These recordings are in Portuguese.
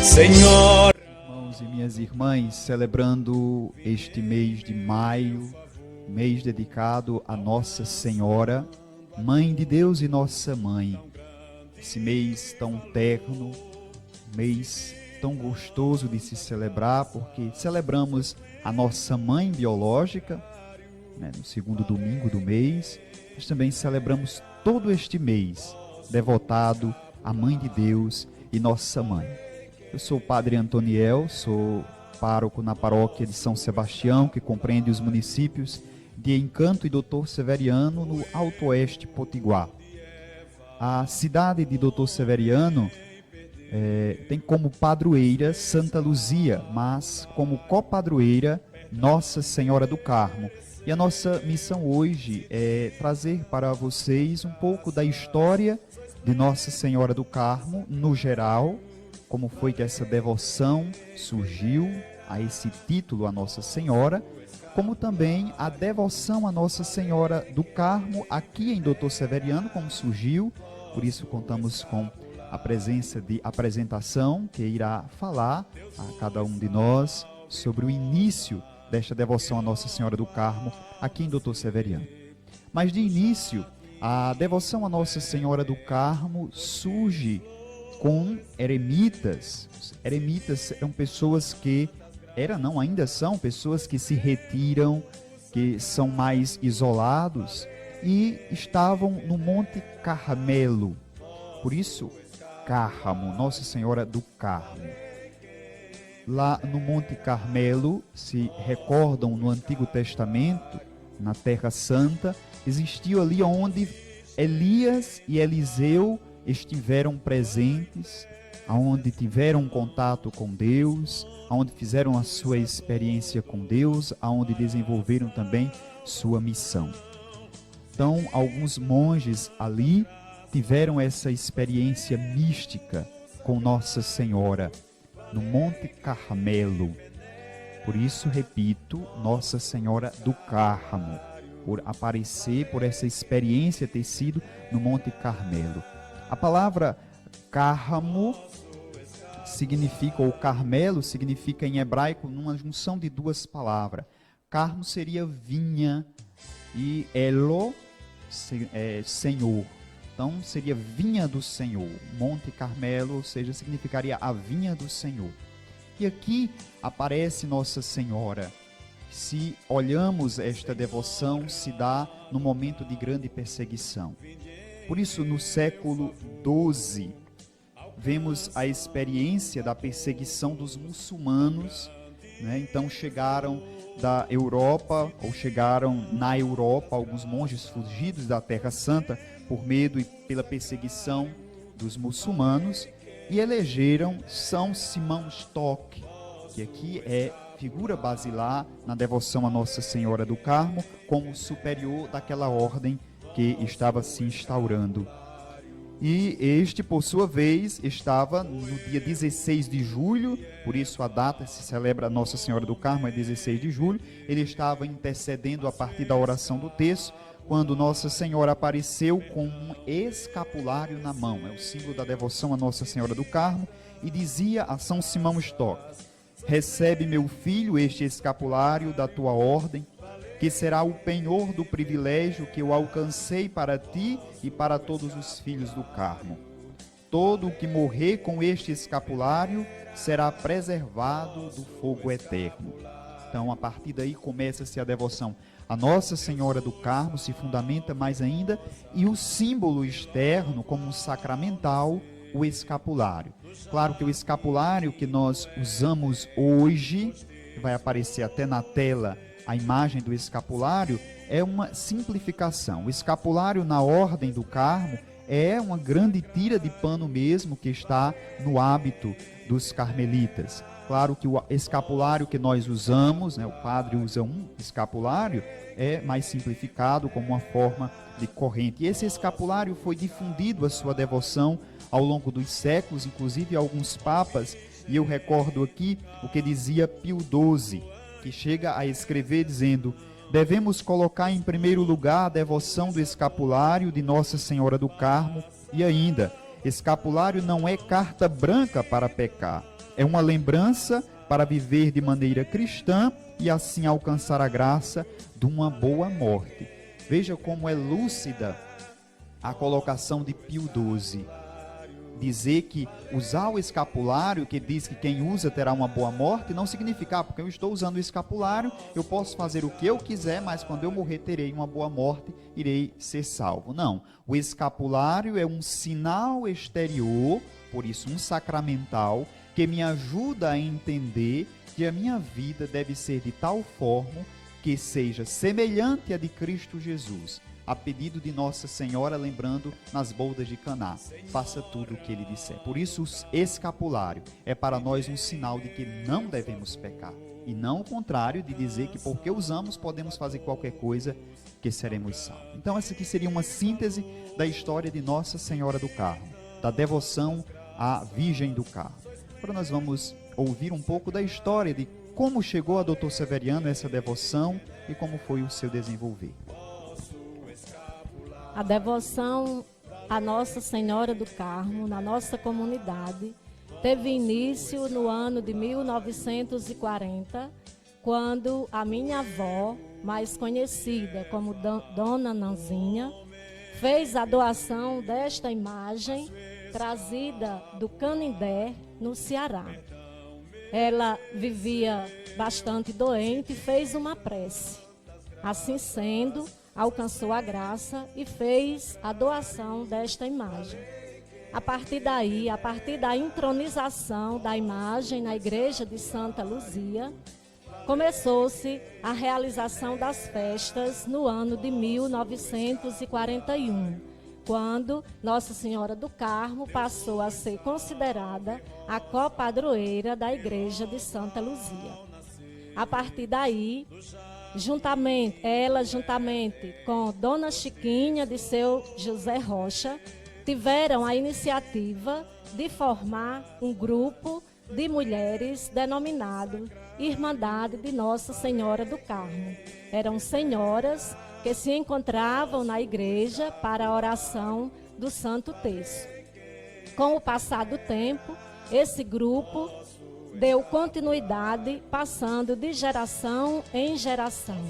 Senhor. Irmãos e minhas irmãs, celebrando este mês de maio, mês dedicado a Nossa Senhora, Mãe de Deus e Nossa Mãe. Esse mês tão terno, mês tão gostoso de se celebrar, porque celebramos a nossa mãe biológica, né, no segundo domingo do mês, mas também celebramos todo este mês devotado à Mãe de Deus e Nossa Mãe. Eu sou o Padre Antoniel, sou pároco na paróquia de São Sebastião, que compreende os municípios de Encanto e Doutor Severiano, no Alto Oeste Potiguar. A cidade de Doutor Severiano tem como padroeira Santa Luzia, mas como copadroeira Nossa Senhora do Carmo. E a nossa missão hoje é trazer para vocês um pouco da história de Nossa Senhora do Carmo, no geral, como foi que essa devoção surgiu a esse título, a Nossa Senhora, como também a devoção a Nossa Senhora do Carmo aqui em Doutor Severiano, como surgiu. Por isso contamos com a presença de apresentação, que irá falar a cada um de nós sobre o início desta devoção a Nossa Senhora do Carmo aqui em Doutor Severiano. Mas de início, a devoção a Nossa Senhora do Carmo surge com eremitas. Eremitas eram pessoas que ainda são pessoas que se retiram, que são mais isolados e estavam no Monte Carmelo. Por isso, Carmo, Nossa Senhora do Carmo. Lá no Monte Carmelo, se recordam no Antigo Testamento, na Terra Santa, existiu ali onde Elias e Eliseu estiveram presentes, aonde tiveram contato com Deus, aonde fizeram a sua experiência com Deus, aonde desenvolveram também sua missão. Então, alguns monges ali tiveram essa experiência mística com Nossa Senhora no Monte Carmelo. Por isso, repito, Nossa Senhora do Carmo, por aparecer, por essa experiência ter sido no Monte Carmelo. A palavra Carmo significa, ou Carmelo significa em hebraico, numa junção de duas palavras. Carmo seria vinha e Elo, Senhor. Então seria vinha do Senhor. Monte Carmelo, ou seja, significaria a vinha do Senhor. E aqui aparece Nossa Senhora. Se olhamos esta devoção, se dá no momento de grande perseguição. Por isso, no século XII, vemos a experiência da perseguição dos muçulmanos, né? Então chegaram da Europa, ou chegaram na Europa, alguns monges fugidos da Terra Santa por medo e pela perseguição dos muçulmanos, e elegeram São Simão Stock, que aqui é figura basilar na devoção a Nossa Senhora do Carmo, como superior daquela ordem que estava se instaurando. E este, por sua vez, estava no dia 16 de julho, por isso a data se celebra Nossa Senhora do Carmo, é 16 de julho, ele estava intercedendo a partir da oração do terço, quando Nossa Senhora apareceu com um escapulário na mão, é o símbolo da devoção a Nossa Senhora do Carmo, e dizia a São Simão Stock: recebe, meu filho, este escapulário da tua ordem, que será o penhor do privilégio que eu alcancei para ti e para todos os filhos do Carmo. Todo o que morrer com este escapulário será preservado do fogo eterno. Então, a partir daí começa-se a devoção a Nossa Senhora do Carmo, se fundamenta mais ainda, e o símbolo externo, como um sacramental, o escapulário. Claro que o escapulário que nós usamos hoje, vai aparecer até na tela a imagem do escapulário, é uma simplificação. O escapulário na Ordem do Carmo é uma grande tira de pano mesmo que está no hábito dos carmelitas. Claro que o escapulário que nós usamos, né, o padre usa um escapulário, é mais simplificado como uma forma de corrente. E esse escapulário foi difundido a sua devoção ao longo dos séculos, inclusive alguns papas, e eu recordo aqui o que dizia Pio XII, que chega a escrever dizendo: devemos colocar em primeiro lugar a devoção do escapulário de Nossa Senhora do Carmo, e ainda, escapulário não é carta branca para pecar, é uma lembrança para viver de maneira cristã e assim alcançar a graça de uma boa morte. Veja como é lúcida a colocação de Pio XII. Dizer que usar o escapulário, que diz que quem usa terá uma boa morte, não significa, porque eu estou usando o escapulário, eu posso fazer o que eu quiser, mas quando eu morrer terei uma boa morte, irei ser salvo. Não, o escapulário é um sinal exterior, por isso um sacramental, que me ajuda a entender que a minha vida deve ser de tal forma que seja semelhante à de Cristo Jesus, a pedido de Nossa Senhora, lembrando nas bodas de Caná, faça tudo o que ele disser. Por isso, o escapulário é para nós um sinal de que não devemos pecar, e não o contrário de dizer que porque usamos podemos fazer qualquer coisa que seremos salvos. Então essa aqui seria uma síntese da história de Nossa Senhora do Carmo, da devoção à Virgem do Carmo. Agora nós vamos ouvir um pouco da história de como chegou a Dr. Severiano essa devoção e como foi o seu desenvolver. A devoção à Nossa Senhora do Carmo, na nossa comunidade, teve início no ano de 1940, quando a minha avó, mais conhecida como Dona Nanzinha, fez a doação desta imagem trazida do Canindé, no Ceará. Ela vivia bastante doente e fez uma prece. Assim sendo, alcançou a graça e fez a doação desta imagem. A partir daí, a partir da intronização da imagem na igreja de Santa Luzia, começou-se a realização das festas no ano de 1941, quando Nossa Senhora do Carmo passou a ser considerada a copadroeira da igreja de Santa Luzia. A partir daí, juntamente com Dona Chiquinha de seu José Rocha, tiveram a iniciativa de formar um grupo de mulheres denominado Irmandade de Nossa Senhora do Carmo. Eram senhoras que se encontravam na igreja para a oração do Santo Terço. Com o passar do tempo, esse grupo deu continuidade, passando de geração em geração.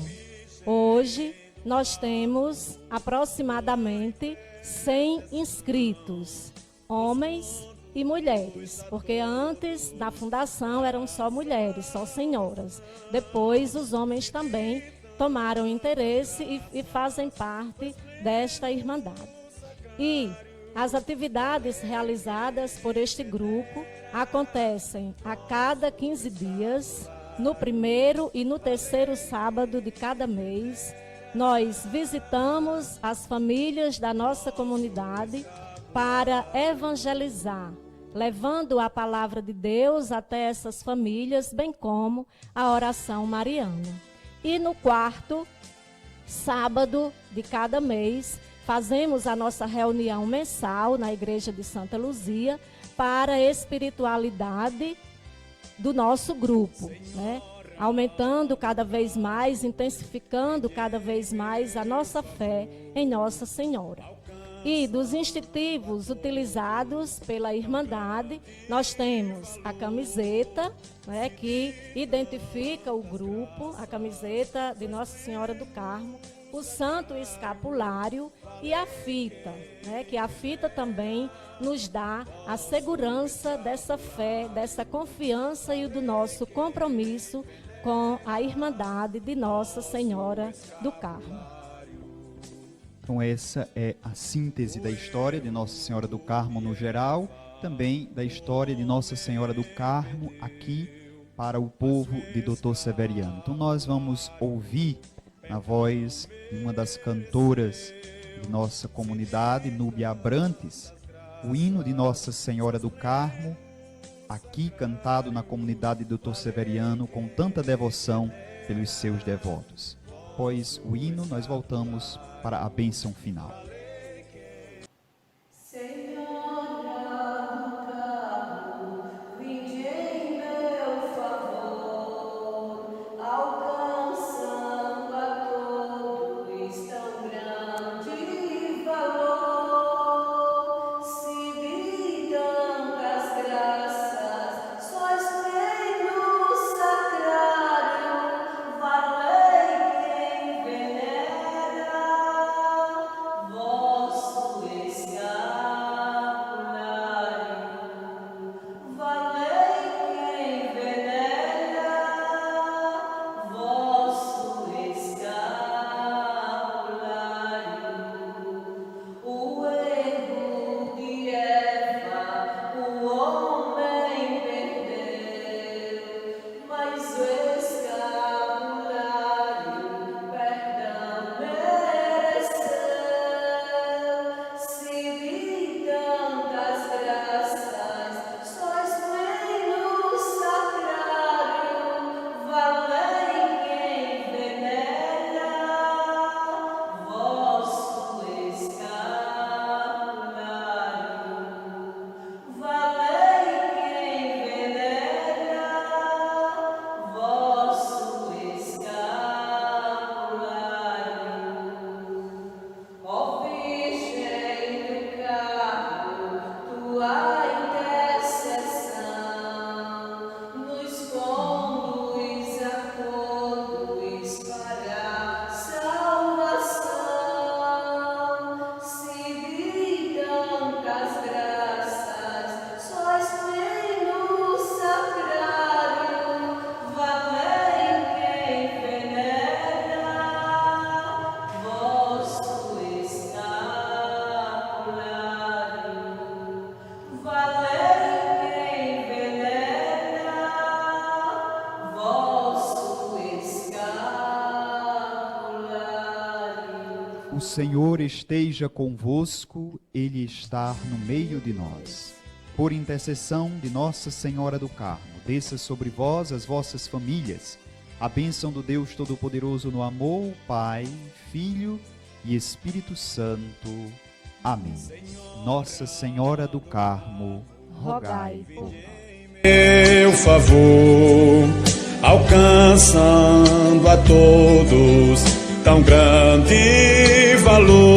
Hoje, nós temos aproximadamente 100 inscritos, homens e mulheres, porque antes da fundação eram só mulheres, só senhoras. Depois, os homens também tomaram interesse e fazem parte desta irmandade. E as atividades realizadas por este grupo acontecem a cada 15 dias, no primeiro e no terceiro sábado de cada mês. Nós visitamos as famílias da nossa comunidade para evangelizar, levando a palavra de Deus até essas famílias, bem como a oração mariana. E no quarto sábado de cada mês, fazemos a nossa reunião mensal na igreja de Santa Luzia para a espiritualidade do nosso grupo, né? Aumentando cada vez mais, intensificando cada vez mais a nossa fé em Nossa Senhora. E dos institutivos utilizados pela Irmandade, nós temos a camiseta, né, que identifica o grupo, a camiseta de Nossa Senhora do Carmo, o santo escapulário e a fita, né, que a fita também nos dá a segurança dessa fé, dessa confiança e do nosso compromisso com a Irmandade de Nossa Senhora do Carmo. Então essa é a síntese da história de Nossa Senhora do Carmo no geral, também da história de Nossa Senhora do Carmo aqui para o povo de Dr. Severiano. Então nós vamos ouvir na voz de uma das cantoras de nossa comunidade, Núbia Abrantes, o hino de Nossa Senhora do Carmo, aqui cantado na comunidade de Dr. Severiano com tanta devoção pelos seus devotos. Após o hino, nós voltamos para a bênção final. Sois Senhor esteja convosco, Ele está no meio de nós. Por intercessão de Nossa Senhora do Carmo, desça sobre vós, as vossas famílias, a bênção do Deus Todo-Poderoso no amor, Pai, Filho e Espírito Santo. Amém. Nossa Senhora do Carmo, rogai por nós. Meu favor, alcançando a todos tão grande valor.